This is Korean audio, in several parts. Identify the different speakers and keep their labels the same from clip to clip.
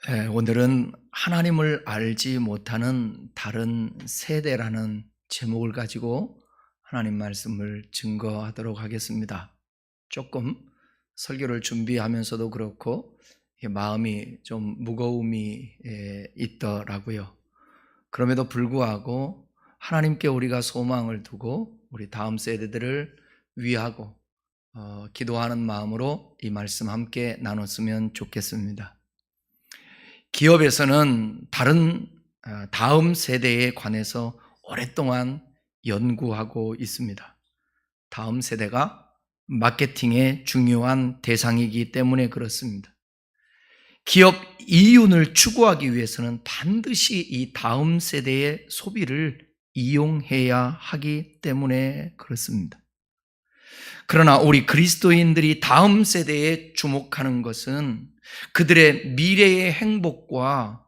Speaker 1: 오늘은 하나님을 알지 못하는 다른 세대라는 제목을 가지고 하나님 말씀을 증거하도록 하겠습니다. 조금 설교를 준비하면서도 그렇고 마음이 좀 무거움이 있더라고요. 그럼에도 불구하고 하나님께 우리가 소망을 두고 우리 다음 세대들을 위하고 기도하는 마음으로 이 말씀 함께 나눴으면 좋겠습니다. 기업에서는 다음 세대에 관해서 오랫동안 연구하고 있습니다. 다음 세대가 마케팅의 중요한 대상이기 때문에 그렇습니다. 기업 이윤을 추구하기 위해서는 반드시 이 다음 세대의 소비를 이용해야 하기 때문에 그렇습니다. 그러나 우리 그리스도인들이 다음 세대에 주목하는 것은 그들의 미래의 행복과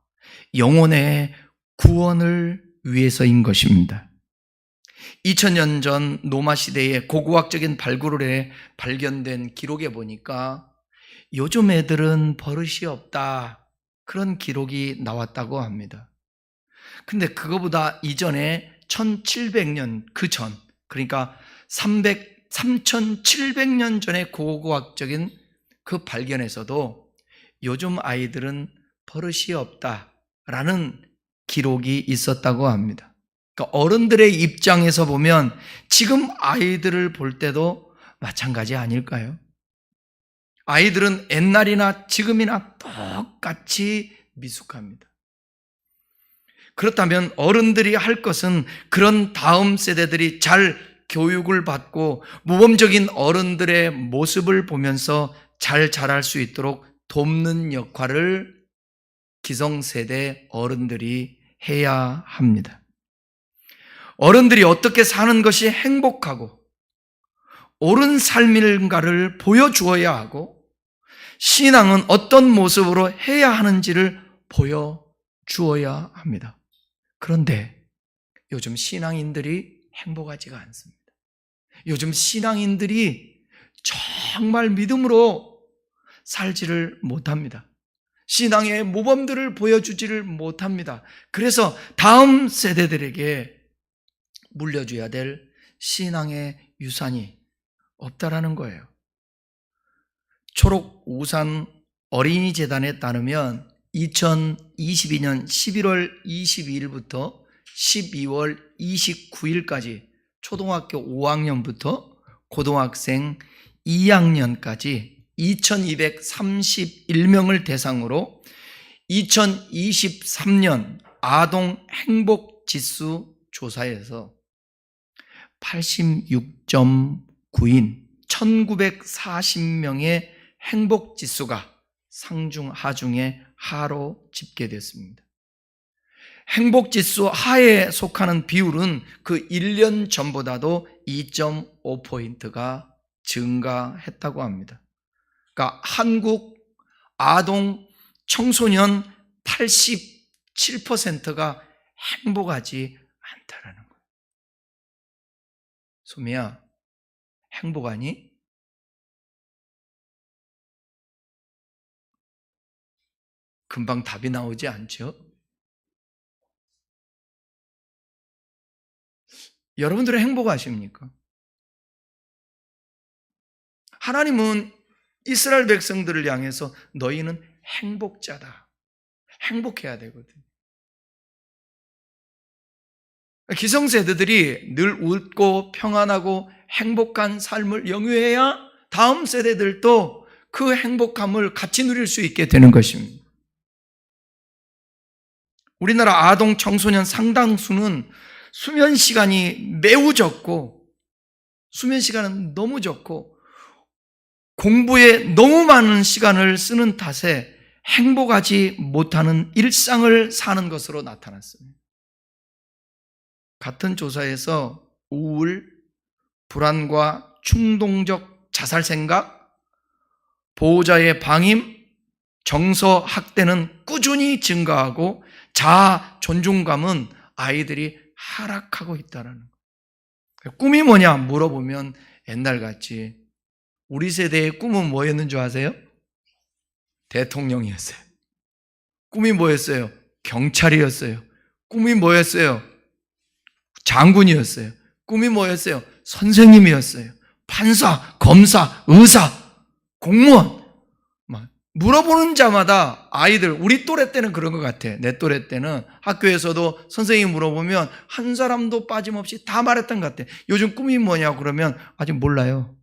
Speaker 1: 영혼의 구원을 위해서인 것입니다. 2000년 전 노마 시대의 고고학적인 발굴에 발견된 기록에 보니까 요즘 애들은 버릇이 없다, 그런 기록이 나왔다고 합니다. 근데 그거보다 이전에 1700년 그 전, 그러니까 3700년 전의 고고학적인 그 발견에서도 요즘 아이들은 버릇이 없다라는 기록이 있었다고 합니다. 그러니까 어른들의 입장에서 보면 지금 아이들을 볼 때도 마찬가지 아닐까요? 아이들은 옛날이나 지금이나 똑같이 미숙합니다. 그렇다면 어른들이 할 것은 그런 다음 세대들이 잘 교육을 받고 모범적인 어른들의 모습을 보면서 잘 자랄 수 있도록 돕는 역할을 기성세대 어른들이 해야 합니다. 어른들이 어떻게 사는 것이 행복하고 옳은 삶인가를 보여주어야 하고 신앙은 어떤 모습으로 해야 하는지를 보여주어야 합니다. 그런데 요즘 신앙인들이 행복하지가 않습니다. 요즘 신앙인들이 정말 믿음으로 살지를 못합니다. 신앙의 모범들을 보여주지를 못합니다. 그래서 다음 세대들에게 물려줘야 될 신앙의 유산이 없다라는 거예요. 초록우산 어린이재단에 따르면 2022년 11월 22일부터 12월 29일까지 초등학교 5학년부터 고등학생 2학년까지 2231명을 대상으로 2023년 아동 행복지수 조사에서 86.9인 1940명의 행복지수가 상중 하중에 하로 집계됐습니다. 행복지수 하에 속하는 비율은 그 1년 전보다도 2.5포인트가 증가했다고 합니다. 그러니까 한국 아동 청소년 87%가 행복하지 않다라는 거예요. 소미야, 행복하니? 금방 답이 나오지 않죠? 여러분들은 행복하십니까? 하나님은 이스라엘 백성들을 향해서 너희는 행복자다, 행복해야 되거든. 기성세대들이 늘 웃고 평안하고 행복한 삶을 영위해야 다음 세대들도 그 행복함을 같이 누릴 수 있게 되는 것입니다. 우리나라 아동 청소년 상당수는 수면 시간이 매우 적고, 수면 시간은 너무 적고 공부에 너무 많은 시간을 쓰는 탓에 행복하지 못하는 일상을 사는 것으로 나타났습니다. 같은 조사에서 우울, 불안과 충동적 자살 생각, 보호자의 방임, 정서 학대는 꾸준히 증가하고 자아 존중감은 아이들이 하락하고 있다는 거예요. 꿈이 뭐냐 물어보면 옛날같이 우리 세대의 꿈은 뭐였는 줄 아세요? 대통령이었어요. 꿈이 뭐였어요? 경찰이었어요. 꿈이 뭐였어요? 장군이었어요. 꿈이 뭐였어요? 선생님이었어요. 판사, 검사, 의사, 공무원. 막 물어보는 자마다 아이들, 우리 또래 때는 그런 것 같아. 내 또래 때는 학교에서도 선생님이 물어보면 한 사람도 빠짐없이 다 말했던 것 같아. 요즘 꿈이 뭐냐고 그러면 아직 몰라요.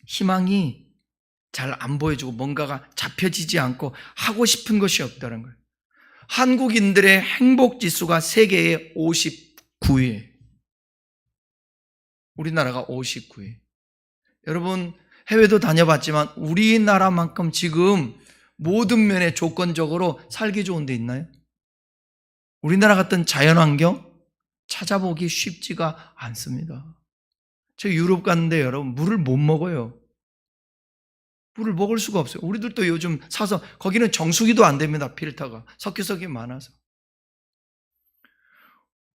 Speaker 1: 희망이 잘 안 보여주고 뭔가가 잡혀지지 않고 하고 싶은 것이 없다는 거예요. 한국인들의 행복 지수가 세계에 59위에 우리나라가 59위. 여러분 해외도 다녀봤지만 우리나라만큼 지금 모든 면에 조건적으로 살기 좋은 데 있나요? 우리나라 같은 자연환경 찾아보기 쉽지가 않습니다. 저 유럽 갔는데 여러분 물을 못 먹어요. 물을 먹을 수가 없어요. 우리들도 요즘 사서 거기는 정수기도 안 됩니다. 필터가 석유석이 많아서.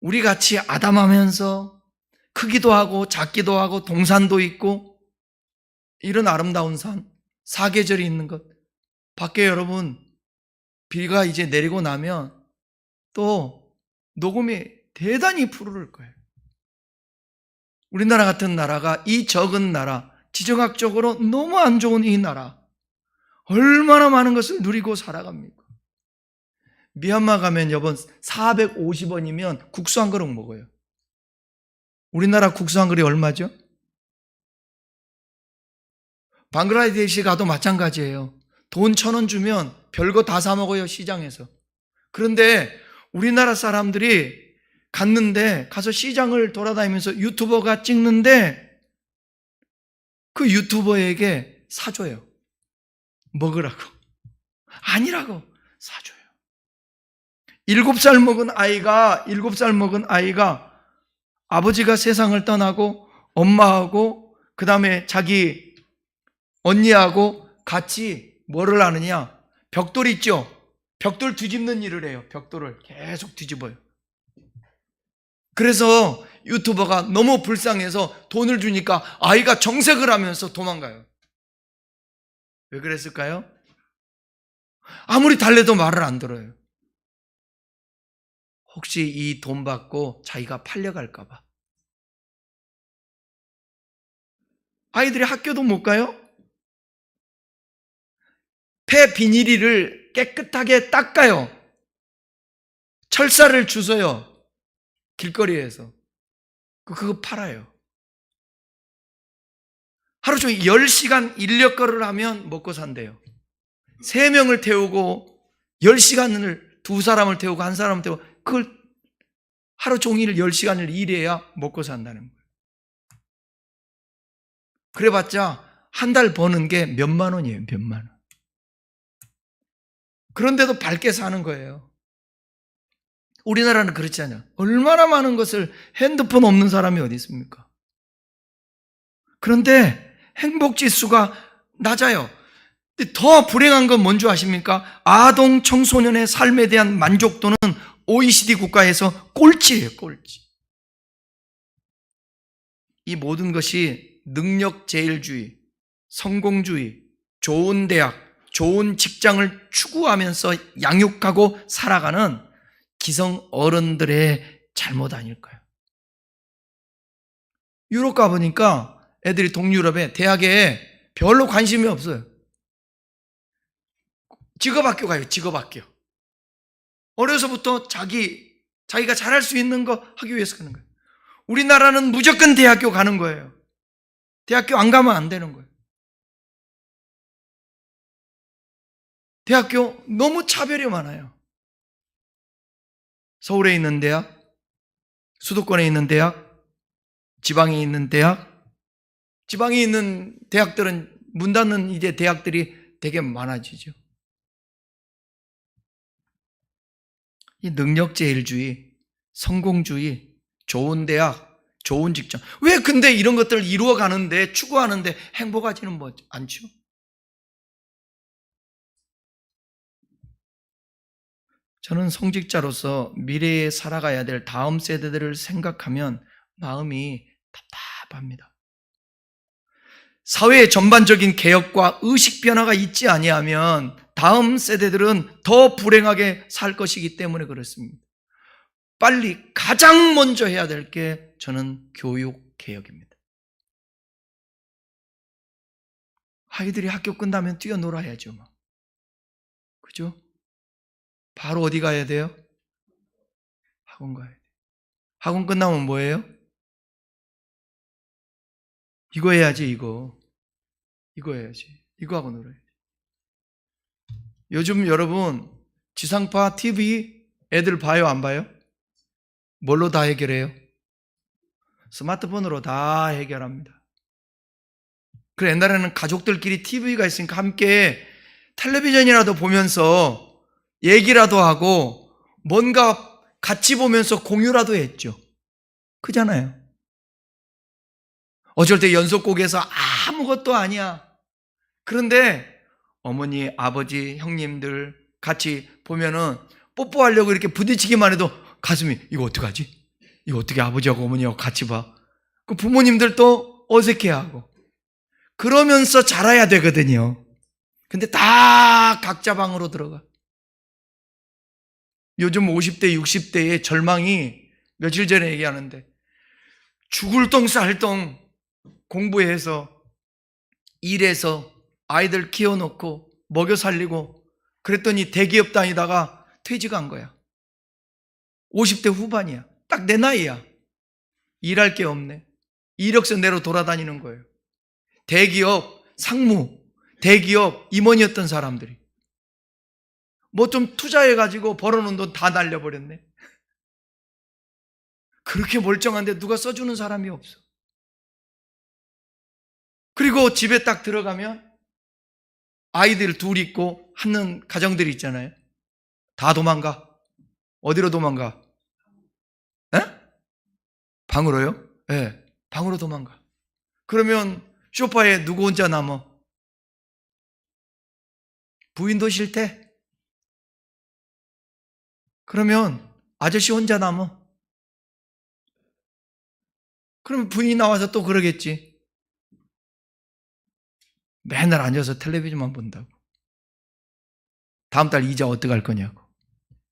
Speaker 1: 우리 같이 아담하면서 크기도 하고 작기도 하고 동산도 있고 이런 아름다운 산, 사계절이 있는 것. 밖에 여러분 비가 이제 내리고 나면 또 녹음이 대단히 푸르를 거예요. 우리나라 같은 나라가 이 적은 나라, 지정학적으로 너무 안 좋은 이 나라 얼마나 많은 것을 누리고 살아갑니까? 미얀마 가면 여러분 450원이면 국수 한 그릇 먹어요. 우리나라 국수 한 그릇이 얼마죠? 방글라데시 가도 마찬가지예요. 돈 1,000원 주면 별거 다 사 먹어요, 시장에서. 그런데 우리나라 사람들이 갔는데 가서 시장을 돌아다니면서 유튜버가 찍는데 그 유튜버에게 사줘요. 먹으라고. 아니라고 사줘요. 7살 먹은 아이가 아버지가 세상을 떠나고 엄마하고 그 다음에 자기 언니하고 같이 뭐를 하느냐? 벽돌 있죠? 벽돌 뒤집는 일을 해요. 벽돌을 계속 뒤집어요. 그래서 유튜버가 너무 불쌍해서 돈을 주니까 아이가 정색을 하면서 도망가요. 왜 그랬을까요? 아무리 달래도 말을 안 들어요. 혹시 이 돈 받고 자기가 팔려갈까 봐. 아이들이 학교도 못 가요? 폐 비닐을 깨끗하게 닦아요. 철사를 주워요. 길거리에서. 그거 팔아요. 하루 종일 10시간 인력거를 하면 먹고 산대요. 3명을 태우고 10시간을 2사람을 태우고 1사람을 태우고 그걸 하루 종일 10시간을 일해야 먹고 산다는 거예요. 그래봤자 한 달 버는 게 몇만 원이에요. 몇만 원. 그런데도 밝게 사는 거예요. 우리나라는 그렇지 않아요. 얼마나 많은 것을 핸드폰 없는 사람이 어디 있습니까? 그런데 행복지수가 낮아요. 더 불행한 건 뭔지 아십니까? 아동 청소년의 삶에 대한 만족도는 OECD 국가에서 꼴찌예요. 꼴찌. 이 모든 것이 능력제일주의, 성공주의, 좋은 대학, 좋은 직장을 추구하면서 양육하고 살아가는 기성 어른들의 잘못 아닐까요? 유럽 가보니까 애들이 동유럽에 대학에 별로 관심이 없어요. 직업학교 가요. 직업학교. 어려서부터 자기가 잘할 수 있는 거 하기 위해서 가는 거예요. 우리나라는 무조건 대학교 가는 거예요. 대학교 안 가면 안 되는 거예요. 대학교 너무 차별이 많아요. 서울에 있는 대학, 수도권에 있는 대학, 지방에 있는 대학, 지방에 있는 대학들은 문 닫는 이제 대학들이 되게 많아지죠. 이 능력제일주의, 성공주의, 좋은 대학, 좋은 직장. 왜 근데 이런 것들을 이루어가는데, 추구하는데 행복하지는 않죠? 저는 성직자로서 미래에 살아가야 될 다음 세대들을 생각하면 마음이 답답합니다. 사회의 전반적인 개혁과 의식 변화가 있지 아니하면 다음 세대들은 더 불행하게 살 것이기 때문에 그렇습니다. 빨리 가장 먼저 해야 될 게 저는 교육 개혁입니다. 아이들이 학교 끝나면 뛰어놀아야죠. 그죠? 바로 어디 가야 돼요? 학원 가야 돼요. 학원 끝나면 뭐예요? 이거 해야지, 이거. 이거 해야지. 이거 하고 놀아야지. 요즘 여러분, 지상파 TV 애들 봐요, 안 봐요? 뭘로 다 해결해요? 스마트폰으로 다 해결합니다. 그래, 옛날에는 가족들끼리 TV가 있으니까 함께 텔레비전이라도 보면서 얘기라도 하고 뭔가 같이 보면서 공유라도 했죠. 그잖아요. 어쩔 때 연속곡에서 아무것도 아니야. 그런데 어머니, 아버지, 형님들 같이 보면은 뽀뽀하려고 이렇게 부딪히기만 해도 가슴이 이거 어떡하지? 이거 어떻게 아버지하고 어머니하고 같이 봐? 그 부모님들도 어색해하고 그러면서 자라야 되거든요. 근데 다 각자 방으로 들어가. 요즘 50대, 60대의 절망이 며칠 전에 얘기하는데 죽을 똥 쌀 똥 공부해서 일해서 아이들 키워놓고 먹여 살리고 그랬더니 대기업 다니다가 퇴직한 거야. 50대 후반이야. 딱 내 나이야. 일할 게 없네. 이력서 내로 돌아다니는 거예요. 대기업 상무, 대기업 임원이었던 사람들이 뭐 좀 투자해가지고 벌어놓은 돈 다 날려버렸네. 그렇게 멀쩡한데 누가 써주는 사람이 없어. 그리고 집에 딱 들어가면 아이들 둘 있고 하는 가정들이 있잖아요. 다 도망가. 어디로 도망가? 에? 방으로요? 네, 방으로 도망가. 그러면 소파에 누구 혼자 남아? 부인도 싫대. 그러면 아저씨 혼자 남아. 그러면 부인이 나와서 또 그러겠지. 맨날 앉아서 텔레비전만 본다고. 다음 달 이자 어떻게 할 거냐고.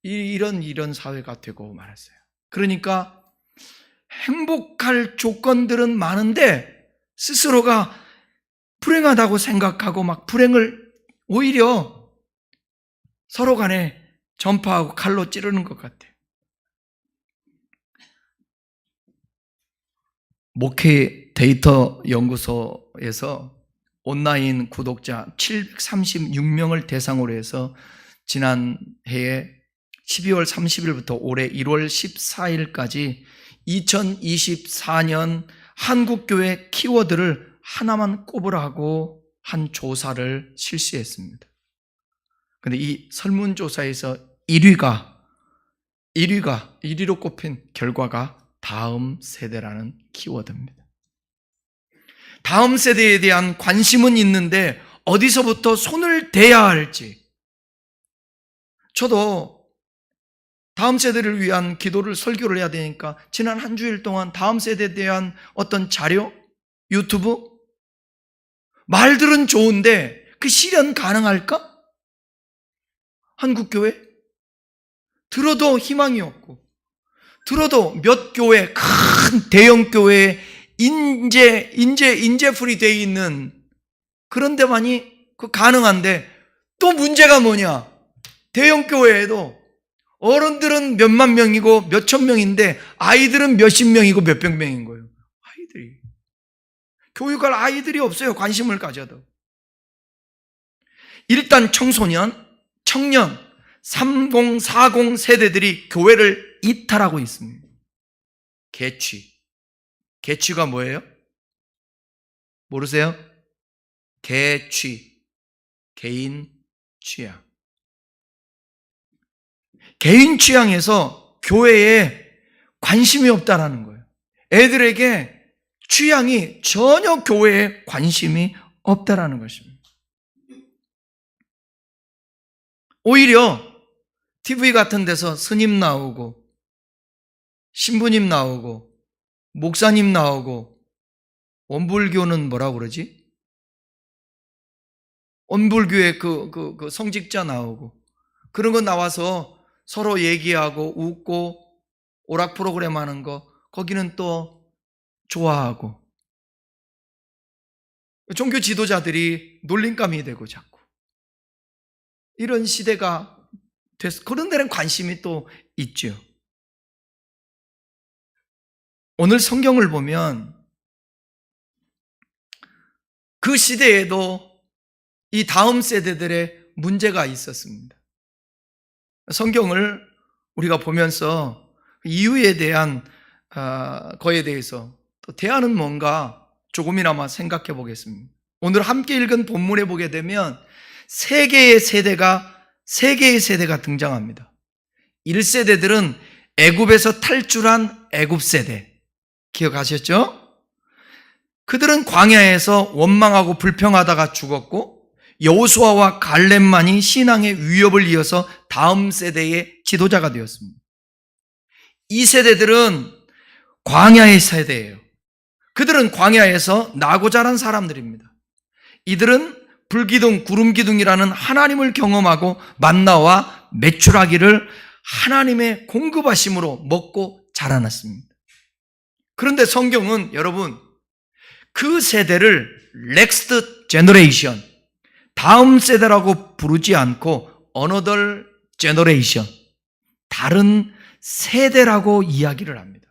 Speaker 1: 이런 사회가 되고 말았어요. 그러니까 행복할 조건들은 많은데 스스로가 불행하다고 생각하고 막 불행을 오히려 서로 간에 전파하고 칼로 찌르는 것 같아요. 목회 데이터 연구소에서 온라인 구독자 736명을 대상으로 해서 지난해에 12월 30일부터 올해 1월 14일까지 2024년 한국교회 키워드를 하나만 꼽으라 하고 한 조사를 실시했습니다. 그런데 이 설문조사에서 1위로 꼽힌 결과가 다음 세대라는 키워드입니다. 다음 세대에 대한 관심은 있는데 어디서부터 손을 대야 할지. 저도 다음 세대를 위한 기도를 설교를 해야 되니까 지난 한 주일 동안 다음 세대에 대한 어떤 자료, 유튜브 말들은 좋은데 그 실현 가능할까? 한국교회? 들어도 희망이 없고 들어도 몇 교회, 큰 대형 교회에 인재풀이 되어 있는 그런 데만이 그 가능한데 또 문제가 뭐냐? 대형 교회에도 어른들은 몇만 명이고 몇천 명인데 아이들은 몇십 명이고 몇백 명인 거예요. 아이들이. 교육할 아이들이 없어요. 관심을 가져도. 일단 청소년, 청년, 30, 40 세대들이 교회를 이탈하고 있습니다. 개취. 개취가 뭐예요? 모르세요? 개취. 개인 취향. 개인 취향에서 교회에 관심이 없다라는 거예요. 애들에게 취향이 전혀 교회에 관심이 없다라는 것입니다. 오히려 TV 같은 데서 스님 나오고 신부님 나오고 목사님 나오고 원불교는 뭐라고 그러지? 온불교회 그 성직자 나오고 그런 거 나와서 서로 얘기하고 웃고 오락 프로그램 하는 거 거기는 또 좋아하고 종교 지도자들이 놀림감이 되고 자꾸 이런 시대가 됐어. 그런 데는 관심이 또 있죠. 오늘 성경을 보면 그 시대에도 이 다음 세대들의 문제가 있었습니다. 성경을 우리가 보면서 이유에 대한 거에 대해서 또 대안은 뭔가 조금이나마 생각해 보겠습니다. 오늘 함께 읽은 본문에 보게 되면 세 개의 세대가 등장합니다. 1세대들은 애굽에서 탈출한 애굽 세대 기억하셨죠? 그들은 광야에서 원망하고 불평하다가 죽었고 여호수아와 갈렙만이 신앙의 위협을 이어서 다음 세대의 지도자가 되었습니다. 이 세대들은 광야의 세대예요. 그들은 광야에서 나고 자란 사람들입니다. 이들은 불기둥, 구름기둥이라는 하나님을 경험하고 만나와 메추라기를 하나님의 공급하심으로 먹고 자라났습니다. 그런데 성경은 여러분 그 세대를 넥스트 제너레이션, 다음 세대라고 부르지 않고 another generation, 다른 세대라고 이야기를 합니다.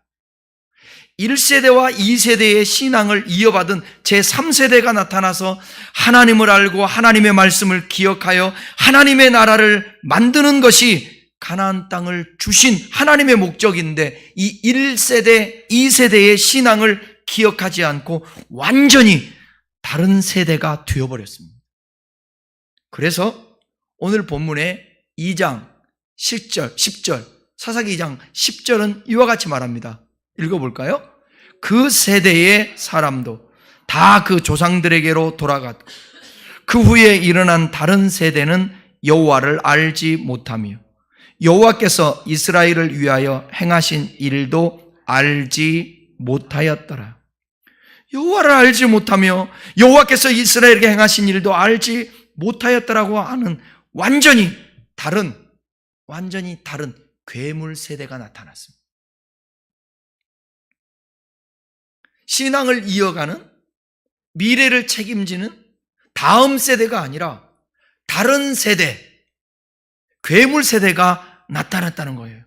Speaker 1: 1세대와 2세대의 신앙을 이어받은 제3세대가 나타나서 하나님을 알고 하나님의 말씀을 기억하여 하나님의 나라를 만드는 것이 가나안 땅을 주신 하나님의 목적인데 이 1세대, 2세대의 신앙을 기억하지 않고 완전히 다른 세대가 되어버렸습니다. 그래서 오늘 본문의 2장 10절 사사기 2장 10절은 이와 같이 말합니다. 읽어볼까요? 그 세대의 사람도 다 그 조상들에게로 돌아갔고 그 후에 일어난 다른 세대는 여호와를 알지 못하며 여호와께서 이스라엘을 위하여 행하신 일도 알지 못하였더라. 여호와를 알지 못하며 여호와께서 이스라엘에게 행하신 일도 알지 못하였더라고 하는 완전히 다른 괴물 세대가 나타났습니다. 신앙을 이어가는 미래를 책임지는 다음 세대가 아니라 다른 세대, 괴물 세대가 나타났다는 거예요.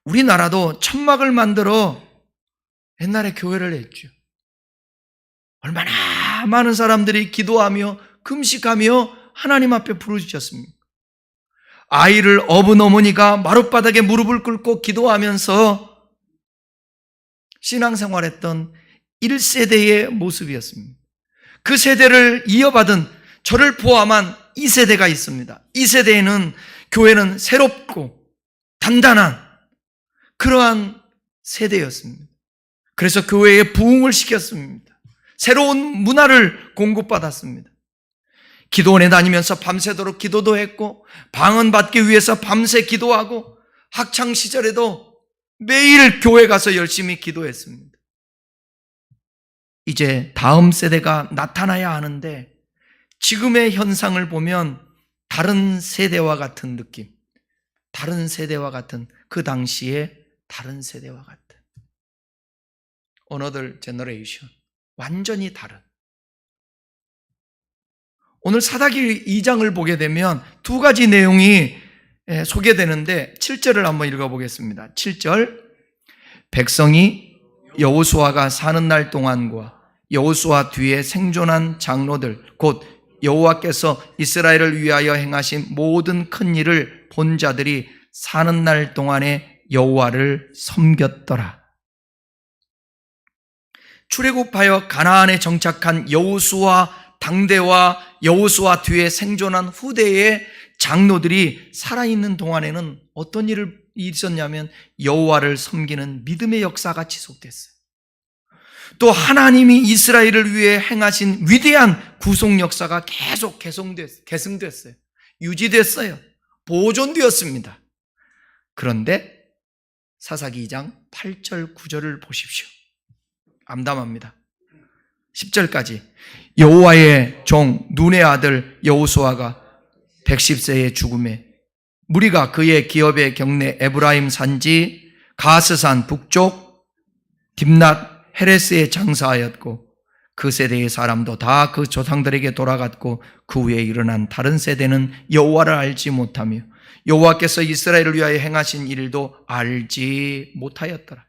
Speaker 1: 우리나라도 천막을 만들어 옛날에 교회를 했죠. 얼마나 많은 사람들이 기도하며 금식하며 하나님 앞에 부르짖었습니까? 아이를 업은 어머니가 마룻바닥에 무릎을 꿇고 기도하면서 신앙생활했던 1세대의 모습이었습니다. 그 세대를 이어받은 저를 포함한 2세대가 있습니다. 2세대에는 교회는 새롭고 단단한 그러한 세대였습니다. 그래서 교회에 부흥을 시켰습니다. 새로운 문화를 공급받았습니다. 기도원에 다니면서 밤새도록 기도도 했고 방언 받기 위해서 밤새 기도하고 학창시절에도 매일 교회 가서 열심히 기도했습니다. 이제 다음 세대가 나타나야 하는데 지금의 현상을 보면 다른 세대와 같은 느낌, 다른 세대와 같은 그 당시에 다른 세대와 같은 another generation, 완전히 다른. 오늘 사사기 2장을 보게 되면 두 가지 내용이 소개되는데 7절을 한번 읽어보겠습니다. 7절, 백성이 여호수아가 사는 날 동안과 여호수아 뒤에 생존한 장로들 곧 여호와께서 이스라엘을 위하여 행하신 모든 큰 일을 본 자들이 사는 날 동안에 여호와를 섬겼더라. 출애굽하여 가나안에 정착한 여호수아 당대와 여호수아 뒤에 생존한 후대의 장로들이 살아있는 동안에는 어떤 일을 있었냐면 여호와를 섬기는 믿음의 역사가 지속됐어요. 또 하나님이 이스라엘을 위해 행하신 위대한 구속 역사가 계속 계승됐어요. 유지됐어요. 보존되었습니다. 그런데 사사기 2장 8절 9절을 보십시오. 암담합니다. 10절까지 여호와의 종 눈의 아들 여호수아가 110세의 죽음에 무리가 그의 기업의 경내 에브라임 산지 가스산 북쪽 딥낫 헤레스에 장사하였고 그 세대의 사람도 다 그 조상들에게 돌아갔고 그 후에 일어난 다른 세대는 여호와를 알지 못하며 여호와께서 이스라엘을 위하여 행하신 일도 알지 못하였더라.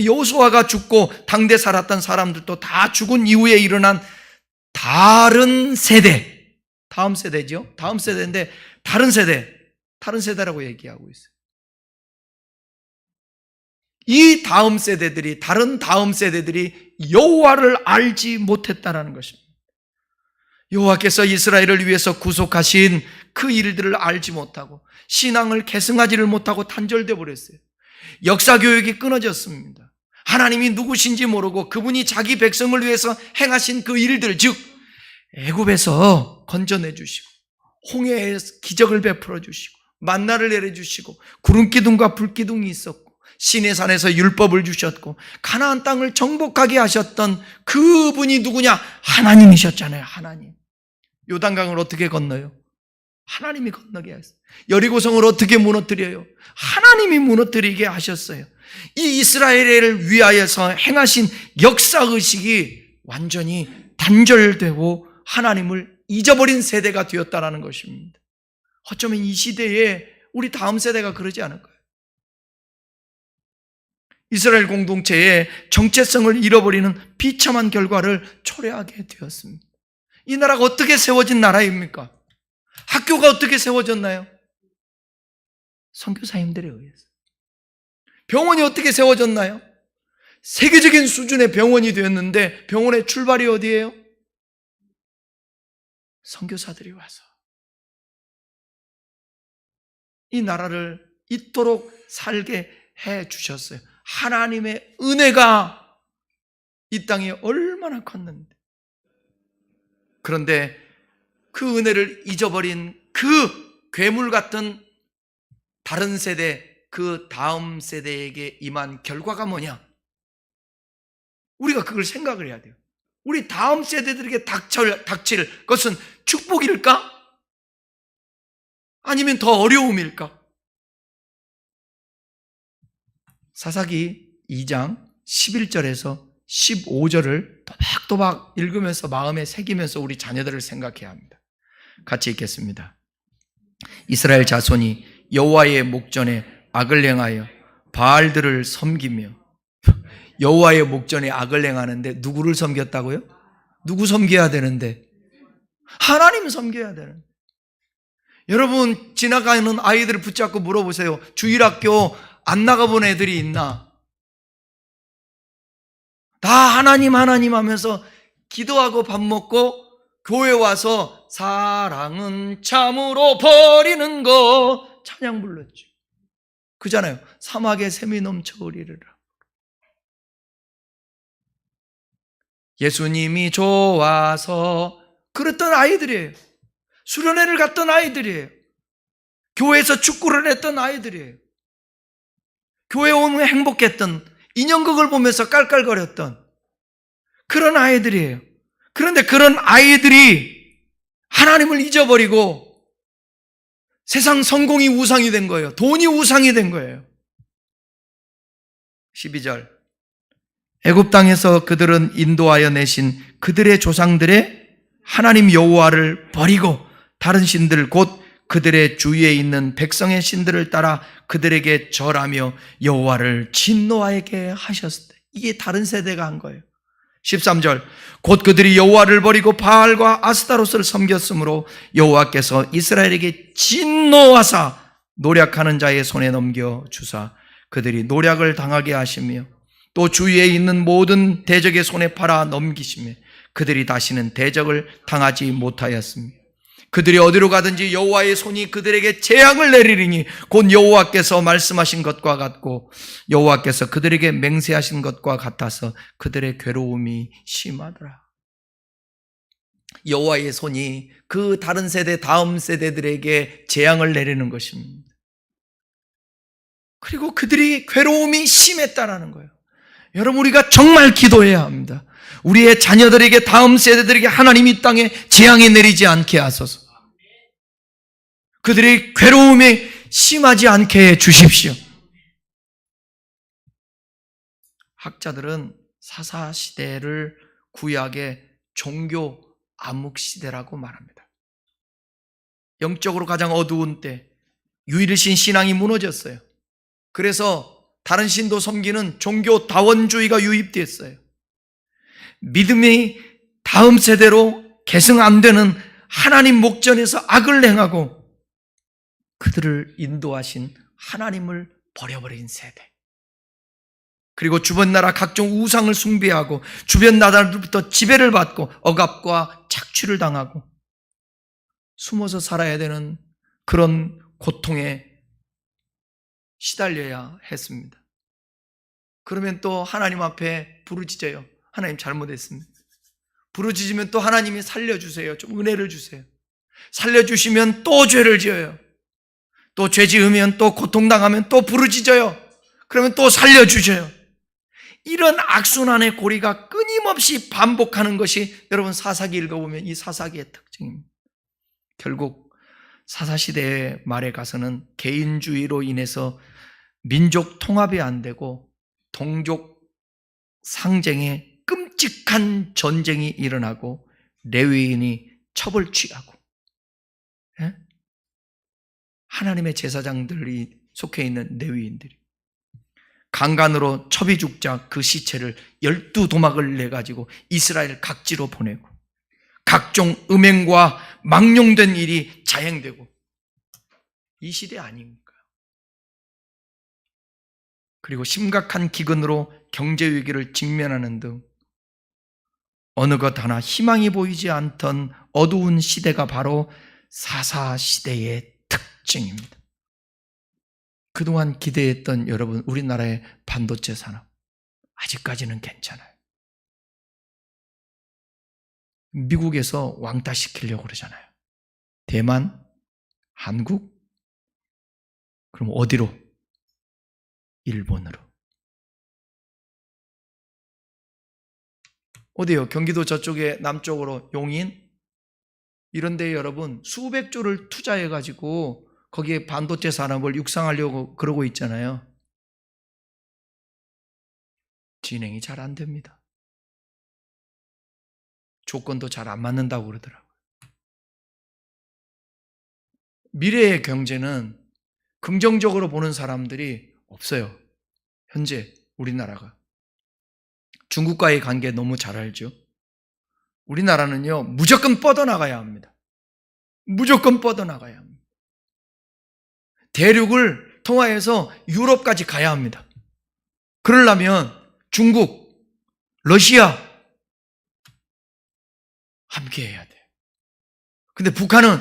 Speaker 1: 여호수아가 죽고 당대 살았던 사람들도 다 죽은 이후에 일어난 다른 세대, 다음 세대죠. 다음 세대인데 다른 세대라고 얘기하고 있어요. 이 다음 세대들이, 다른 다음 세대들이 여호와를 알지 못했다라는 것입니다. 여호와께서 이스라엘을 위해서 구속하신 그 일들을 알지 못하고 신앙을 계승하지를 못하고 단절돼 버렸어요. 역사 교육이 끊어졌습니다. 하나님이 누구신지 모르고 그분이 자기 백성을 위해서 행하신 그 일들, 즉 애굽에서 건져내 주시고 홍해에 기적을 베풀어 주시고 만나를 내려주시고 구름기둥과 불기둥이 있었고 시내산에서 율법을 주셨고 가나안 땅을 정복하게 하셨던 그분이 누구냐? 하나님이셨잖아요. 하나님. 요단강을 어떻게 건너요? 하나님이 건너게 하셨어요. 여리고성을 어떻게 무너뜨려요? 하나님이 무너뜨리게 하셨어요. 이 이스라엘을 위하여서 행하신 역사의식이 완전히 단절되고 하나님을 잊어버린 세대가 되었다는 것입니다. 어쩌면 이 시대에 우리 다음 세대가 그러지 않을까요? 이스라엘 공동체의 정체성을 잃어버리는 비참한 결과를 초래하게 되었습니다. 이 나라가 어떻게 세워진 나라입니까? 학교가 어떻게 세워졌나요? 선교사님들에 의해서. 병원이 어떻게 세워졌나요? 세계적인 수준의 병원이 되었는데 병원의 출발이 어디예요? 선교사들이 와서 이 나라를 이토록 살게 해 주셨어요. 하나님의 은혜가 이 땅에 얼마나 컸는데. 그런데 그 은혜를 잊어버린 그 괴물 같은 다른 세대, 그 다음 세대에게 임한 결과가 뭐냐? 우리가 그걸 생각을 해야 돼요. 우리 다음 세대들에게 닥칠 것은 축복일까? 아니면 더 어려움일까? 사사기 2장 11절에서 15절을 또박또박 읽으면서 마음에 새기면서 우리 자녀들을 생각해야 합니다. 같이 읽겠습니다. 이스라엘 자손이 여호와의 목전에 악을 행하여 바알들을 섬기며, 여호와의 목전에 악을 행하는데 누구를 섬겼다고요? 누구 섬겨야 되는데? 하나님 섬겨야 되는. 여러분 지나가는 아이들을 붙잡고 물어보세요. 주일학교 안 나가본 애들이 있나? 다 하나님 하면서 기도하고 밥 먹고 교회 와서 사랑은 참으로 버리는 거 찬양 불렀죠. 그잖아요. 사막에 샘이 넘쳐 흐리리라. 예수님이 좋아서 그랬던 아이들이에요. 수련회를 갔던 아이들이에요. 교회에서 축구를 했던 아이들이에요. 교회 오면 행복했던, 인형극을 보면서 깔깔거렸던 그런 아이들이에요. 그런데 그런 아이들이 하나님을 잊어버리고 세상 성공이 우상이 된 거예요. 돈이 우상이 된 거예요. 12절 애굽 땅에서 그들은 인도하여 내신 그들의 조상들의 하나님 여호와를 버리고 다른 신들 곧 그들의 주위에 있는 백성의 신들을 따라 그들에게 절하며 여호와를 진노하게 하셨을 때, 이게 다른 세대가 한 거예요. 13절 곧 그들이 여호와를 버리고 바알과 아스타롯을 섬겼으므로 여호와께서 이스라엘에게 진노하사 노략하는 자의 손에 넘겨 주사 그들이 노략을 당하게 하시며 또 주위에 있는 모든 대적의 손에 팔아 넘기시며 그들이 다시는 대적을 당하지 못하였습니다. 그들이 어디로 가든지 여호와의 손이 그들에게 재앙을 내리리니 곧 여호와께서 말씀하신 것과 같고 여호와께서 그들에게 맹세하신 것과 같아서 그들의 괴로움이 심하더라. 여호와의 손이 그 다른 세대, 다음 세대들에게 재앙을 내리는 것입니다. 그리고 그들이 괴로움이 심했다라는 거예요. 여러분, 우리가 정말 기도해야 합니다. 우리의 자녀들에게, 다음 세대들에게 하나님 이 땅에 재앙이 내리지 않게 하소서. 그들의 괴로움이 심하지 않게 해 주십시오. 학자들은 사사시대를 구약의 종교 암흑시대라고 말합니다. 영적으로 가장 어두운 때, 유일신 신앙이 무너졌어요. 그래서 다른 신도 섬기는 종교 다원주의가 유입됐어요. 믿음이 다음 세대로 계승 안 되는 하나님 목전에서 악을 행하고 그들을 인도하신 하나님을 버려버린 세대. 그리고 주변 나라 각종 우상을 숭배하고 주변 나라로부터 지배를 받고 억압과 착취를 당하고 숨어서 살아야 되는 그런 고통에 시달려야 했습니다. 그러면 또 하나님 앞에 부르짖어요. 하나님 잘못했습니다. 부르짖으면 또 하나님이 살려주세요. 좀 은혜를 주세요. 살려주시면 또 죄를 지어요. 또 죄 지으면 또 고통당하면 또 부르짖어요. 그러면 또 살려주셔요. 이런 악순환의 고리가 끊임없이 반복하는 것이 여러분 사사기 읽어보면 이 사사기의 특징입니다. 결국 사사시대의 말에 가서는 개인주의로 인해서 민족 통합이 안 되고 동족 상쟁에 끔찍한 전쟁이 일어나고 레위인이 첩을 취하고 하나님의 제사장들이 속해 있는 레위인들이 강간으로 첩이 죽자 그 시체를 12도막을 내가지고 이스라엘 각지로 보내고 각종 음행과 망령된 일이 자행되고 이 시대 아닙니까? 그리고 심각한 기근으로 경제 위기를 직면하는 등 어느 것 하나 희망이 보이지 않던 어두운 시대가 바로 사사시대의 특징입니다. 그동안 기대했던 여러분, 우리나라의 반도체 산업 아직까지는 괜찮아요. 미국에서 왕따시키려고 그러잖아요. 대만, 한국, 그럼 어디로? 일본으로. 어디요? 경기도 저쪽에 남쪽으로 용인? 이런 데 여러분 수백 조를 투자해가지고 거기에 반도체 산업을 육성하려고 그러고 있잖아요. 진행이 잘 안 됩니다. 조건도 잘 안 맞는다고 그러더라고요. 미래의 경제는 긍정적으로 보는 사람들이 없어요. 현재 우리나라가. 중국과의 관계 너무 잘 알죠? 우리나라는요, 무조건 뻗어나가야 합니다. 무조건 뻗어나가야 합니다. 대륙을 통화해서 유럽까지 가야 합니다. 그러려면 중국, 러시아 함께 해야 돼요. 근데 북한은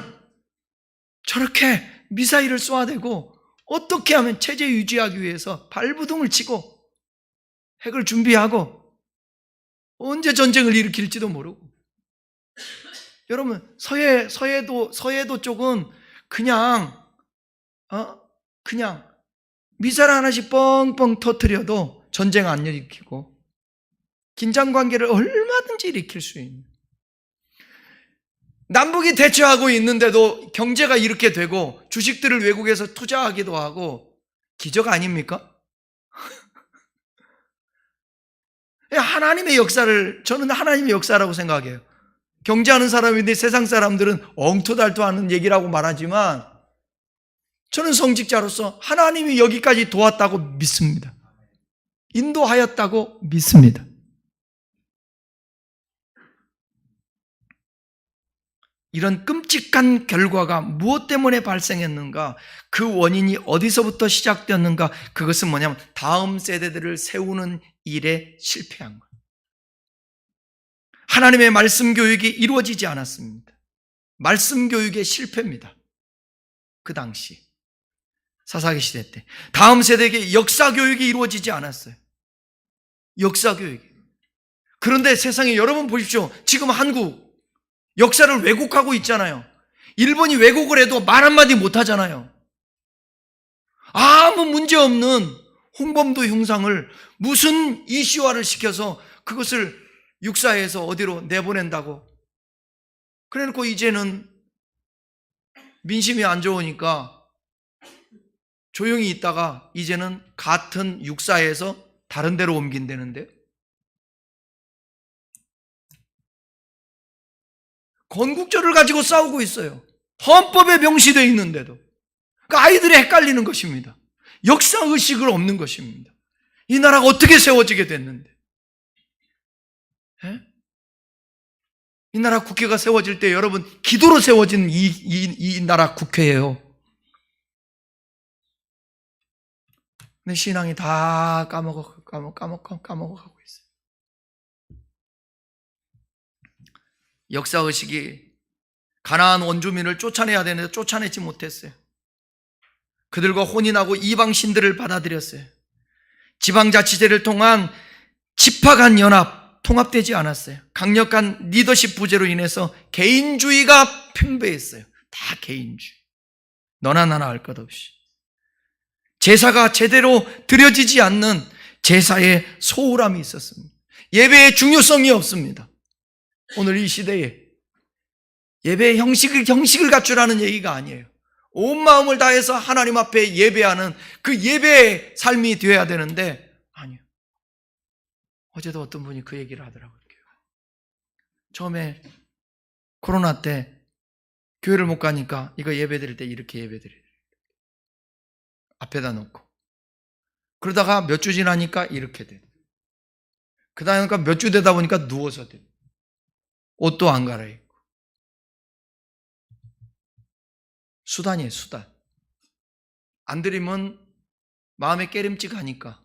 Speaker 1: 저렇게 미사일을 쏘아대고 어떻게 하면 체제 유지하기 위해서 발부둥을 치고 핵을 준비하고 언제 전쟁을 일으킬지도 모르고. 여러분 서해도 쪽은 그냥 미사일 하나씩 뻥뻥 터뜨려도 전쟁 안 일으키고 긴장관계를 얼마든지 일으킬 수 있는, 남북이 대처하고 있는데도 경제가 이렇게 되고 주식들을 외국에서 투자하기도 하고 기적 아닙니까? 하나님의 역사를, 저는 하나님의 역사라고 생각해요. 경제하는 사람인데 세상 사람들은 엉터달도 하는 얘기라고 말하지만 저는 성직자로서 하나님이 여기까지 도왔다고 믿습니다. 인도하였다고 믿습니다. 이런 끔찍한 결과가 무엇 때문에 발생했는가, 그 원인이 어디서부터 시작되었는가, 그것은 뭐냐면 다음 세대들을 세우는 일에 실패한 거예요. 하나님의 말씀 교육이 이루어지지 않았습니다. 말씀 교육의 실패입니다. 그 당시 사사기 시대 때 다음 세대에게 역사 교육이 이루어지지 않았어요. 역사 교육이. 그런데 세상에 여러분 보십시오. 지금 한국 역사를 왜곡하고 있잖아요. 일본이 왜곡을 해도 말 한마디 못하잖아요. 아무 문제 없는 홍범도 형상을 무슨 이슈화를 시켜서 그것을 육사에서 어디로 내보낸다고. 그래놓고 이제는 민심이 안 좋으니까 조용히 있다가 이제는 같은 육사에서 다른 데로 옮긴다는데요. 건국절을 가지고 싸우고 있어요. 헌법에 명시되어 있는데도. 그 아이들이 헷갈리는 것입니다. 역사의식을 없는 것입니다. 이 나라가 어떻게 세워지게 됐는데. 에? 이 나라 국회가 세워질 때 여러분 기도로 세워진 이 나라 국회예요. 근데 신앙이 다 까먹어가고 있어요. 역사의식이 가나안 원주민을 쫓아내야 되는데 쫓아내지 못했어요. 그들과 혼인하고 이방 신들을 받아들였어요. 지방자치제를 통한 집합간 연합, 통합되지 않았어요. 강력한 리더십 부재로 인해서 개인주의가 팽배했어요. 다 개인주의. 너나 나나 할 것 없이. 제사가 제대로 드려지지 않는 제사의 소홀함이 있었습니다. 예배의 중요성이 없습니다. 오늘 이 시대에 예배의 형식을 갖추라는 얘기가 아니에요. 온 마음을 다해서 하나님 앞에 예배하는 그 예배의 삶이 되어야 되는데 아니요. 어제도 어떤 분이 그 얘기를 하더라고요. 처음에 코로나 때 교회를 못 가니까 이거 예배 드릴 때 이렇게 예배 드려요. 앞에다 놓고. 그러다가 몇 주 지나니까 이렇게 돼. 그 다음에 몇 주 되다 보니까 누워서 돼. 옷도 안 갈아입고. 수단이에요, 수단. 안 드리면 마음에 깨림직하니까.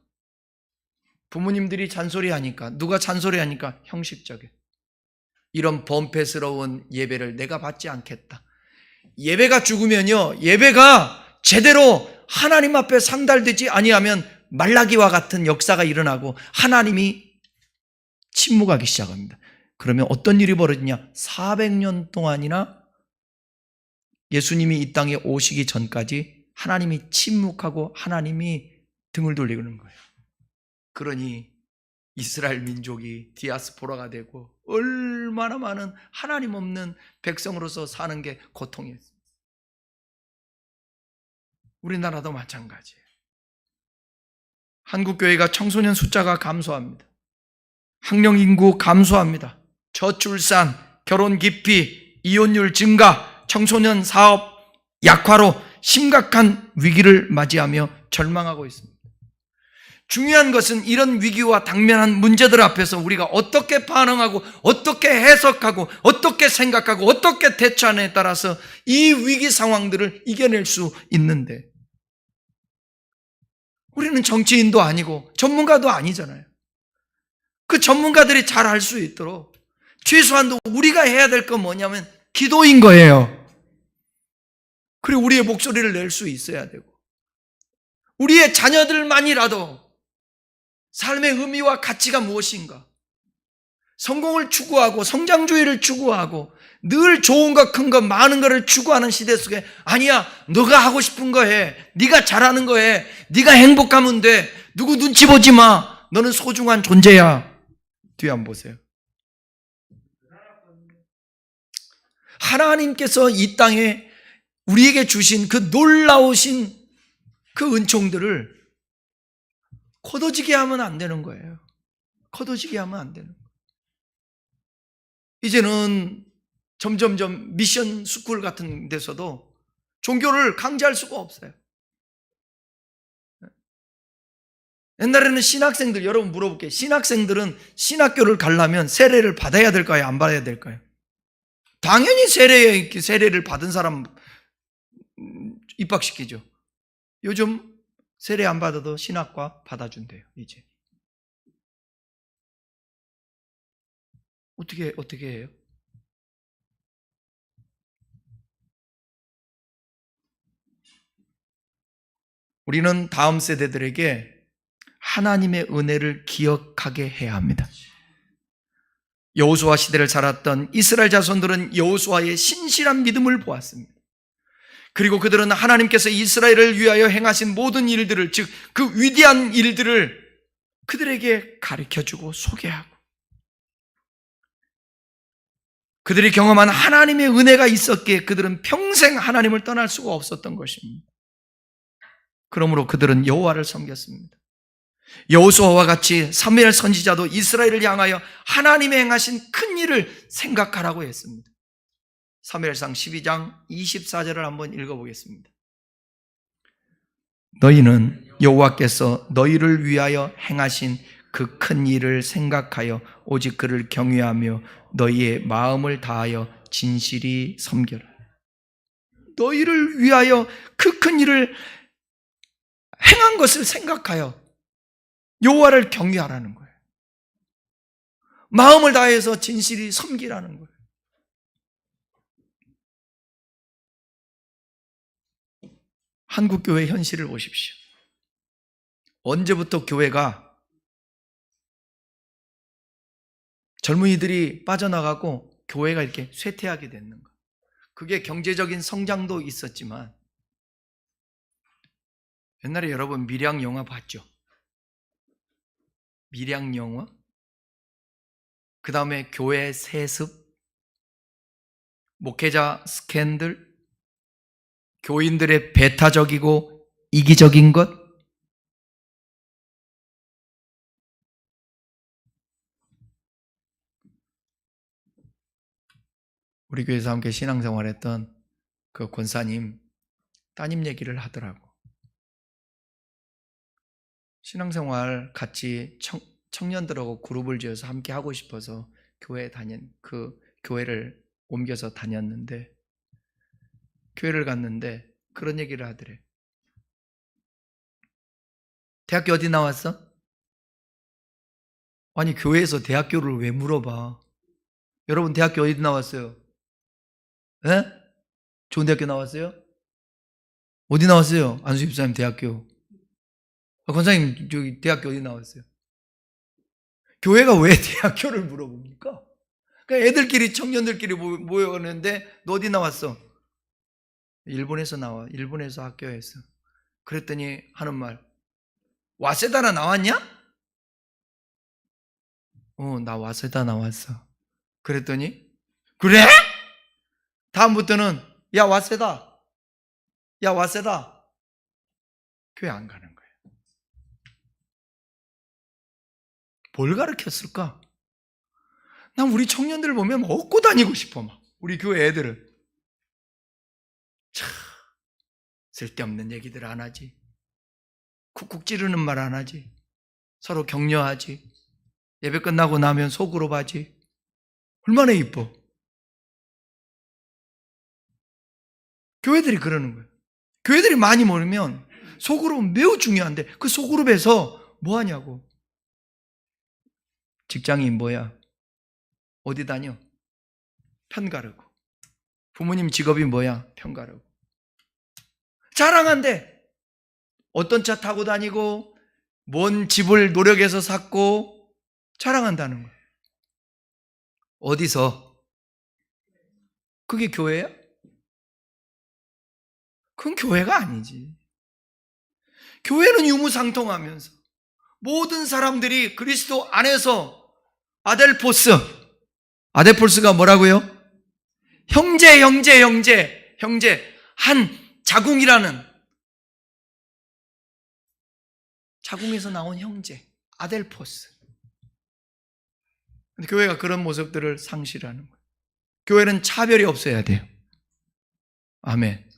Speaker 1: 부모님들이 잔소리하니까, 누가 잔소리하니까 형식적이에요. 이런 범패스러운 예배를 내가 받지 않겠다. 예배가 죽으면요, 예배가 제대로 하나님 앞에 상달되지 아니하면 말라기와 같은 역사가 일어나고 하나님이 침묵하기 시작합니다. 그러면 어떤 일이 벌어지냐? 400년 동안이나 예수님이 이 땅에 오시기 전까지 하나님이 침묵하고 하나님이 등을 돌리는 거예요. 그러니 이스라엘 민족이 디아스포라가 되고 얼마나 많은 하나님 없는 백성으로서 사는 게 고통이었습니다. 우리나라도 마찬가지예요. 한국교회가 청소년 숫자가 감소합니다. 학령 인구 감소합니다. 저출산, 결혼 기피, 이혼율 증가, 청소년 사업 약화로 심각한 위기를 맞이하며 절망하고 있습니다. 중요한 것은 이런 위기와 당면한 문제들 앞에서 우리가 어떻게 반응하고 어떻게 해석하고 어떻게 생각하고 어떻게 대처하느냐에 따라서 이 위기 상황들을 이겨낼 수 있는데 우리는 정치인도 아니고 전문가도 아니잖아요. 그 전문가들이 잘 알 수 있도록 최소한도 우리가 해야 될 건 뭐냐면 기도인 거예요. 그리고 우리의 목소리를 낼 수 있어야 되고 우리의 자녀들만이라도 삶의 의미와 가치가 무엇인가, 성공을 추구하고 성장주의를 추구하고 늘 좋은 것, 큰 것, 많은 것을 추구하는 시대 속에 아니야, 너가 하고 싶은 거 해, 네가 잘하는 거 해, 네가 행복하면 돼, 누구 눈치 보지 마, 너는 소중한 존재야. 뒤에 한번 보세요. 하나님께서 이 땅에 우리에게 주신 그 놀라우신 그 은총들을 거둬지게 하면 안 되는 거예요. 거둬지게 하면 안 되는 거예요. 이제는 점점점 미션 스쿨 같은 데서도 종교를 강제할 수가 없어요. 옛날에는 신학생들, 여러분 물어볼게요. 신학생들은 신학교를 가려면 세례를 받아야 될까요? 안 받아야 될까요? 당연히 세례를 받은 사람 입학시키죠. 요즘 세례 안 받아도 신학과 받아준대요. 이제 어떻게 해요? 우리는 다음 세대들에게 하나님의 은혜를 기억하게 해야 합니다. 여호수아 시대를 살았던 이스라엘 자손들은 여호수아의 신실한 믿음을 보았습니다. 그리고 그들은 하나님께서 이스라엘을 위하여 행하신 모든 일들을, 즉 그 위대한 일들을 그들에게 가르쳐주고 소개하고 그들이 경험한 하나님의 은혜가 있었기에 그들은 평생 하나님을 떠날 수가 없었던 것입니다. 그러므로 그들은 여호와를 섬겼습니다. 여호수아와 같이 사무엘 선지자도 이스라엘을 향하여 하나님의 행하신 큰 일을 생각하라고 했습니다. 사무엘상 12장 24절을 한번 읽어보겠습니다. 너희는 여호와께서 너희를 위하여 행하신 그 큰 일을 생각하여 오직 그를 경외하며 너희의 마음을 다하여 진실이 섬겨라. 너희를 위하여 그 큰 일을 행한 것을 생각하여 여호와를 경외하라는 거예요. 마음을 다해서 진실이 섬기라는 거예요. 한국교회 현실을 보십시오. 언제부터 교회가 젊은이들이 빠져나가고 교회가 이렇게 쇠퇴하게 됐는가? 그게 경제적인 성장도 있었지만 옛날에 여러분 밀양 영화 봤죠? 밀양 영화? 그 다음에 교회 세습, 목회자 스캔들, 교인들의 배타적이고 이기적인 것, 우리 교회에서 함께 신앙생활했던 그 권사님 따님 얘기를 하더라고. 신앙생활 같이 청년들하고 그룹을 지어서 함께 하고 싶어서 교회를 옮겨서 다녔는데, 교회를 갔는데 그런 얘기를 하더래. 대학교 어디 나왔어? 아니, 교회에서 대학교를 왜 물어봐? 여러분 대학교 어디 나왔어요? 예? 좋은 대학교 나왔어요? 어디 나왔어요? 안수 집사님 대학교. 권사님 저기 대학교 어디 나왔어요? 교회가 왜 대학교를 물어봅니까? 그러니까 애들끼리 청년들끼리 모여가는데 너 어디 나왔어? 일본에서 나와. 일본에서 학교에서. 그랬더니 하는 말, 와세다나 나왔냐? 나 와세다 나왔어. 그랬더니 그래? 다음부터는 야 와세다, 야 와세다. 교회 안 가는 거예요. 뭘 가르쳤을까? 난 우리 청년들 보면 얻고 다니고 싶어. 막 우리 교회 애들은 참 쓸데없는 얘기들 안 하지, 쿡쿡 찌르는 말 안 하지, 서로 격려하지, 예배 끝나고 나면 속으로 봐지. 얼마나 이뻐. 교회들이 그러는 거예요. 교회들이 많이 모이면 소그룹은 매우 중요한데 그 소그룹에서 뭐 하냐고. 직장이 뭐야? 어디 다녀? 편가르고. 부모님 직업이 뭐야? 편가르고. 자랑한대. 어떤 차 타고 다니고 뭔 집을 노력해서 샀고 자랑한다는 거야. 어디서? 그게 교회야? 그건 교회가 아니지. 교회는 유무상통하면서 모든 사람들이 그리스도 안에서 아델포스가 뭐라고요? 형제 한 자궁이라는, 자궁에서 나온 형제 아델포스. 근데 교회가 그런 모습들을 상실하는 거예요. 교회는 차별이 없어야 돼요. 아멘.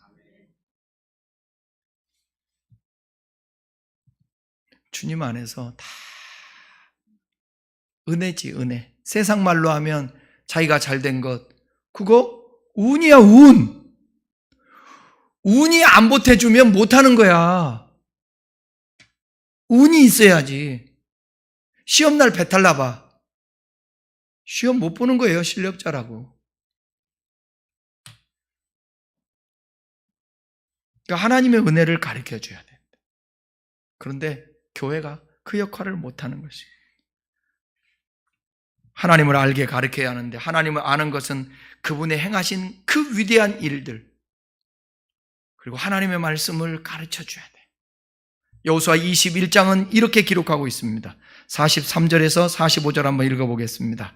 Speaker 1: 주님 안에서 다 은혜지, 은혜. 세상 말로 하면 자기가 잘된 것, 그거 운이야, 운. 운이 안 보태주면 못하는 거야. 운이 있어야지. 시험날 배탈 나봐. 시험 못 보는 거예요, 실력자라고. 그러니까 하나님의 은혜를 가르쳐줘야 된다. 그런데 교회가 그 역할을 못하는 것이. 하나님을 알게 가르쳐야 하는데, 하나님을 아는 것은 그분의 행하신 그 위대한 일들, 그리고 하나님의 말씀을 가르쳐줘야 돼. 여호수아 21장은 이렇게 기록하고 있습니다. 43절에서 45절 한번 읽어보겠습니다.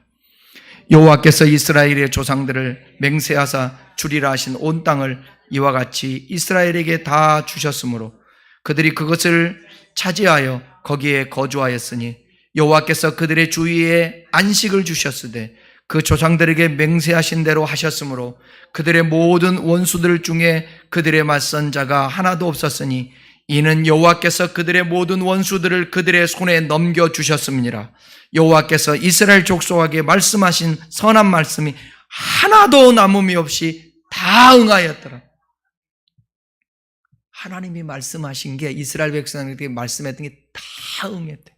Speaker 1: 여호와께서 이스라엘의 조상들을 맹세하사 주리라 하신 온 땅을 이와 같이 이스라엘에게 다 주셨으므로 그들이 그것을 차지하여 거기에 거주하였으니 여호와께서 그들의 주위에 안식을 주셨으되 그 조상들에게 맹세하신 대로 하셨으므로 그들의 모든 원수들 중에 그들의 맞선 자가 하나도 없었으니 이는 여호와께서 그들의 모든 원수들을 그들의 손에 넘겨주셨음이니라. 여호와께서 이스라엘 족속에게 말씀하신 선한 말씀이 하나도 남음이 없이 다 응하였더라. 하나님이 말씀하신 게 이스라엘 백성에게 말씀했던 게 다 응했대.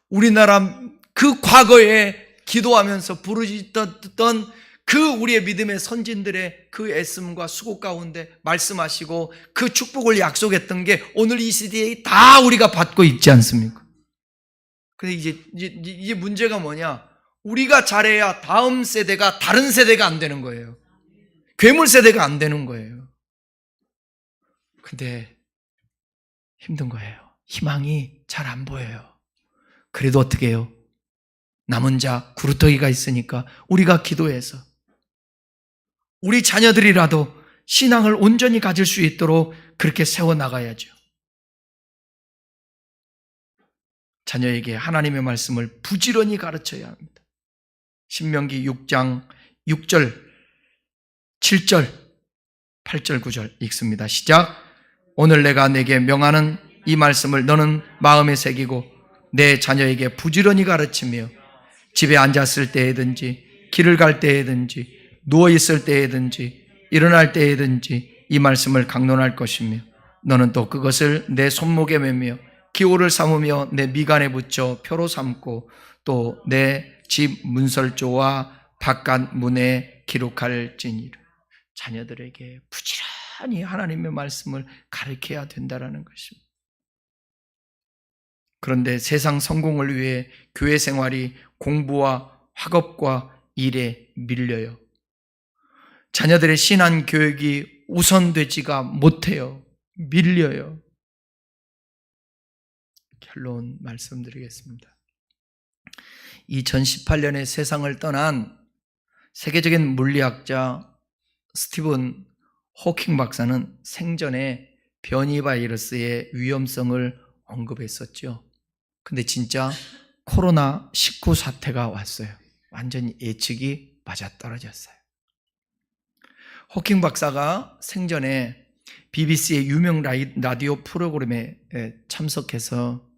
Speaker 1: 우리나라 그 과거에 기도하면서 부르짖던 그 우리의 믿음의 선진들의 그 애씀과 수고 가운데 말씀하시고 그 축복을 약속했던 게 오늘 이 시대에 다 우리가 받고 있지 않습니까? 근데 이제 문제가 뭐냐? 우리가 잘해야 다음 세대가 다른 세대가 안 되는 거예요. 괴물 세대가 안 되는 거예요. 근데 힘든 거예요. 희망이 잘 안 보여요. 그래도 어떻게 해요? 남은 자 구루터기가 있으니까 우리가 기도해서 우리 자녀들이라도 신앙을 온전히 가질 수 있도록 그렇게 세워나가야죠. 자녀에게 하나님의 말씀을 부지런히 가르쳐야 합니다. 신명기 6장 6절, 7절, 8절, 9절 읽습니다. 시작. 오늘 내가 내게 명하는 이 말씀을 너는 마음에 새기고 내 자녀에게 부지런히 가르치며 집에 앉았을 때에든지 길을 갈 때에든지 누워있을 때에든지 일어날 때에든지 이 말씀을 강론할 것이며 너는 또 그것을 내 손목에 매며 기호를 삼으며 내 미간에 붙여 표로 삼고 또 내 집 문설조와 바깥 문에 기록할지니라. 자녀들에게 부지런히 하나님의 말씀을 가르쳐야 된다는 것입니다. 그런데 세상 성공을 위해 교회 생활이 공부와 학업과 일에 밀려요. 자녀들의 신앙 교육이 우선되지가 못해요. 밀려요. 결론 말씀드리겠습니다. 2018년에 세상을 떠난 세계적인 물리학자 스티븐 호킹 박사는 생전에 변이 바이러스의 위험성을 언급했었죠. 근데 진짜 코로나19 사태가 왔어요. 완전히 예측이 맞아떨어졌어요. 호킹 박사가 생전에 BBC의 유명 라디오 프로그램에 참석해서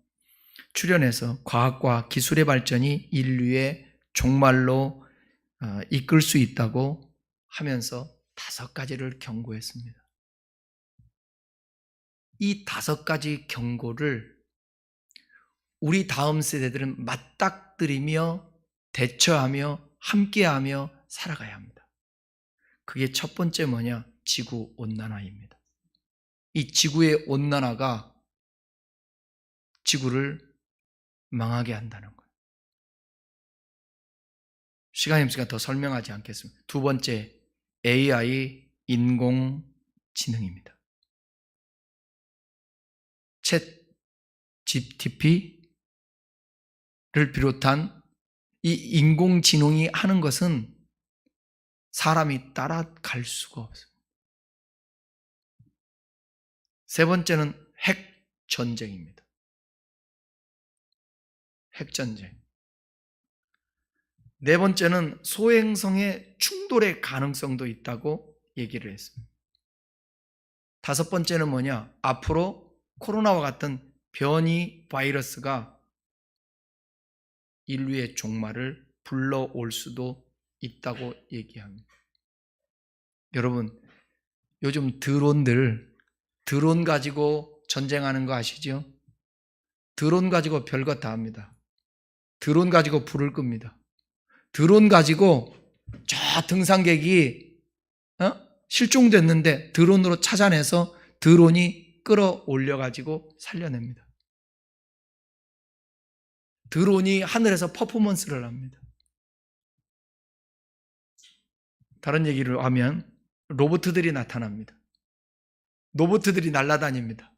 Speaker 1: 출연해서 과학과 기술의 발전이 인류의 종말로 이끌 수 있다고 하면서 5가지를 경고했습니다. 이 5가지 경고를 우리 다음 세대들은 맞닥뜨리며 대처하며 함께하며 살아가야 합니다. 그게 첫 번째 뭐냐? 지구온난화입니다. 이 지구의 온난화가 지구를 망하게 한다는 거예요. 시간이 없으니까 더 설명하지 않겠습니다. 두 번째, AI, 인공지능입니다. 챗 GPT를 비롯한 이 인공지능이 하는 것은 사람이 따라갈 수가 없어요. 세 번째는 핵전쟁입니다. 핵전쟁. 네 번째는 소행성의 충돌의 가능성도 있다고 얘기를 했습니다. 5번째는 뭐냐? 앞으로 코로나와 같은 변이 바이러스가 인류의 종말을 불러올 수도 있다고 얘기합니다. 여러분, 요즘 드론 가지고 전쟁하는 거 아시죠? 드론 가지고 별것 다 합니다. 드론 가지고 불을 끕니다. 드론 가지고 저 등산객이 실종됐는데 드론으로 찾아내서 드론이 끌어올려 가지고 살려냅니다. 드론이 하늘에서 퍼포먼스를 합니다. 다른 얘기를 하면 로봇들이 나타납니다. 로봇들이 날아다닙니다.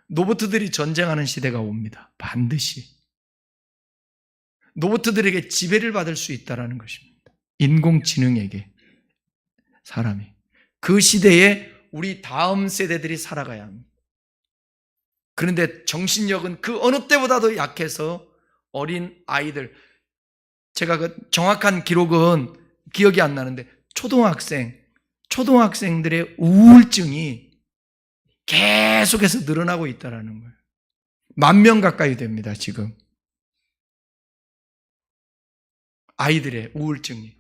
Speaker 1: 로봇들이 전쟁하는 시대가 옵니다. 반드시. 로봇들에게 지배를 받을 수 있다는 것입니다. 인공지능에게 사람이. 그 시대에 우리 다음 세대들이 살아가야 합니다. 그런데 정신력은 그 어느 때보다도 약해서 어린 아이들, 제가 그 정확한 기록은 기억이 안 나는데 초등학생들의 우울증이 계속해서 늘어나고 있다는 거예요. 10,000명 가까이 됩니다, 지금. 아이들의 우울증이.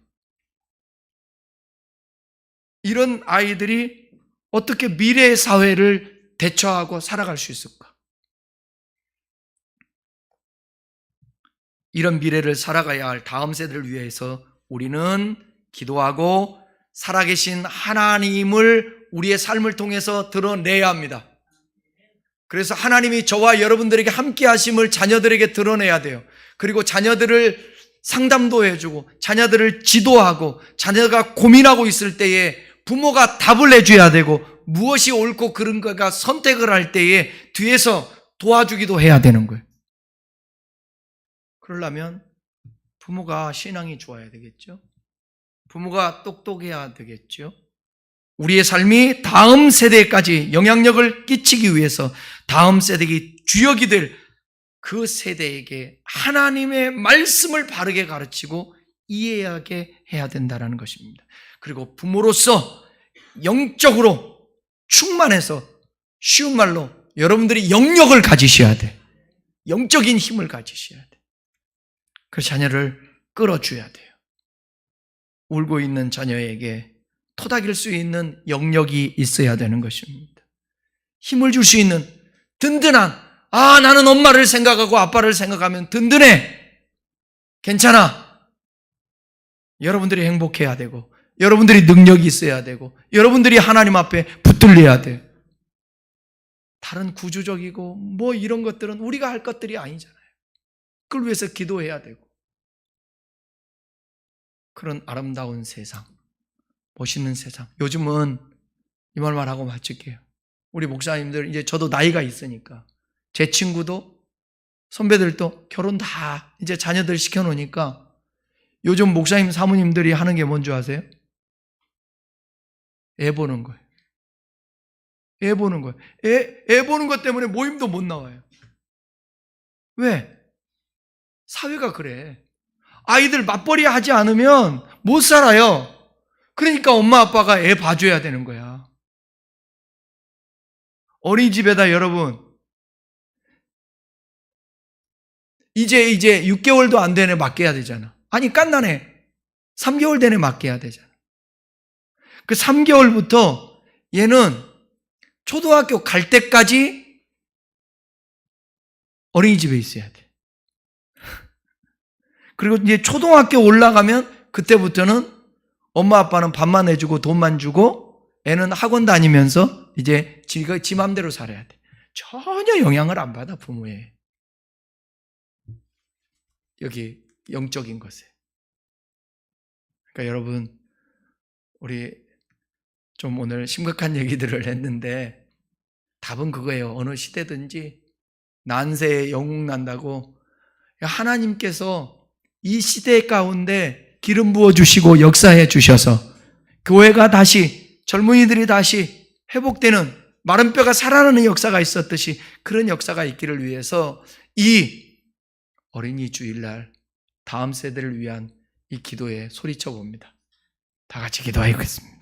Speaker 1: 이런 아이들이 어떻게 미래의 사회를 대처하고 살아갈 수 있을까? 이런 미래를 살아가야 할 다음 세대를 위해서 우리는 기도하고 살아계신 하나님을 우리의 삶을 통해서 드러내야 합니다. 그래서 하나님이 저와 여러분들에게 함께 하심을 자녀들에게 드러내야 돼요. 그리고 자녀들을 상담도 해주고 자녀들을 지도하고 자녀가 고민하고 있을 때에 부모가 답을 해줘야 되고 무엇이 옳고 그른가가 선택을 할 때에 뒤에서 도와주기도 해야 되는 거예요. 그러려면 부모가 신앙이 좋아야 되겠죠. 부모가 똑똑해야 되겠죠. 우리의 삶이 다음 세대까지 영향력을 끼치기 위해서 다음 세대의 주역이 될 그 세대에게 하나님의 말씀을 바르게 가르치고 이해하게 해야 된다는 것입니다. 그리고 부모로서 영적으로 충만해서 쉬운 말로 여러분들이 영역을 가지셔야 돼. 영적인 힘을 가지셔야 돼. 그 자녀를 끌어줘야 돼요. 울고 있는 자녀에게 토닥일 수 있는 영역이 있어야 되는 것입니다. 힘을 줄 수 있는 든든한, 나는 엄마를 생각하고 아빠를 생각하면 든든해. 괜찮아. 여러분들이 행복해야 되고 여러분들이 능력이 있어야 되고 여러분들이 하나님 앞에 붙들려야 돼. 다른 구조적이고 이런 것들은 우리가 할 것들이 아니잖아요. 그걸 위해서 기도해야 되고. 그런 아름다운 세상, 멋있는 세상. 요즘은 이 말만 하고 마칠게요. 우리 목사님들, 이제 저도 나이가 있으니까 제 친구도 선배들도 결혼 다 이제 자녀들 시켜놓으니까 요즘 목사님 사모님들이 하는 게 뭔지 아세요? 애 보는 거예요. 애 보는 거예요. 애 보는 것 때문에 모임도 못 나와요. 왜? 사회가 그래. 아이들 맞벌이 하지 않으면 못 살아요. 그러니까 엄마 아빠가 애 봐줘야 되는 거야. 어린이집에다 여러분, 이제 6개월도 안 된 애 맡겨야 되잖아. 아니, 깐난애 3개월 된 애 맡겨야 되잖아. 그 3개월부터 얘는 초등학교 갈 때까지 어린이집에 있어야 돼. 그리고 이제 초등학교 올라가면 그때부터는 엄마 아빠는 밥만 해주고 돈만 주고 애는 학원 다니면서 이제 지 맘대로 살아야 돼. 전혀 영향을 안 받아, 부모의. 여기 영적인 것에. 그러니까 여러분, 우리 좀 오늘 심각한 얘기들을 했는데 답은 그거예요. 어느 시대든지 난세에 영웅 난다고 하나님께서 이 시대 가운데 기름 부어주시고 역사해 주셔서 교회가 다시, 젊은이들이 다시 회복되는, 마른 뼈가 살아나는 역사가 있었듯이 그런 역사가 있기를 위해서 이 어린이 주일날 다음 세대를 위한 이 기도에 소리쳐 봅니다. 다 같이 기도하겠습니다.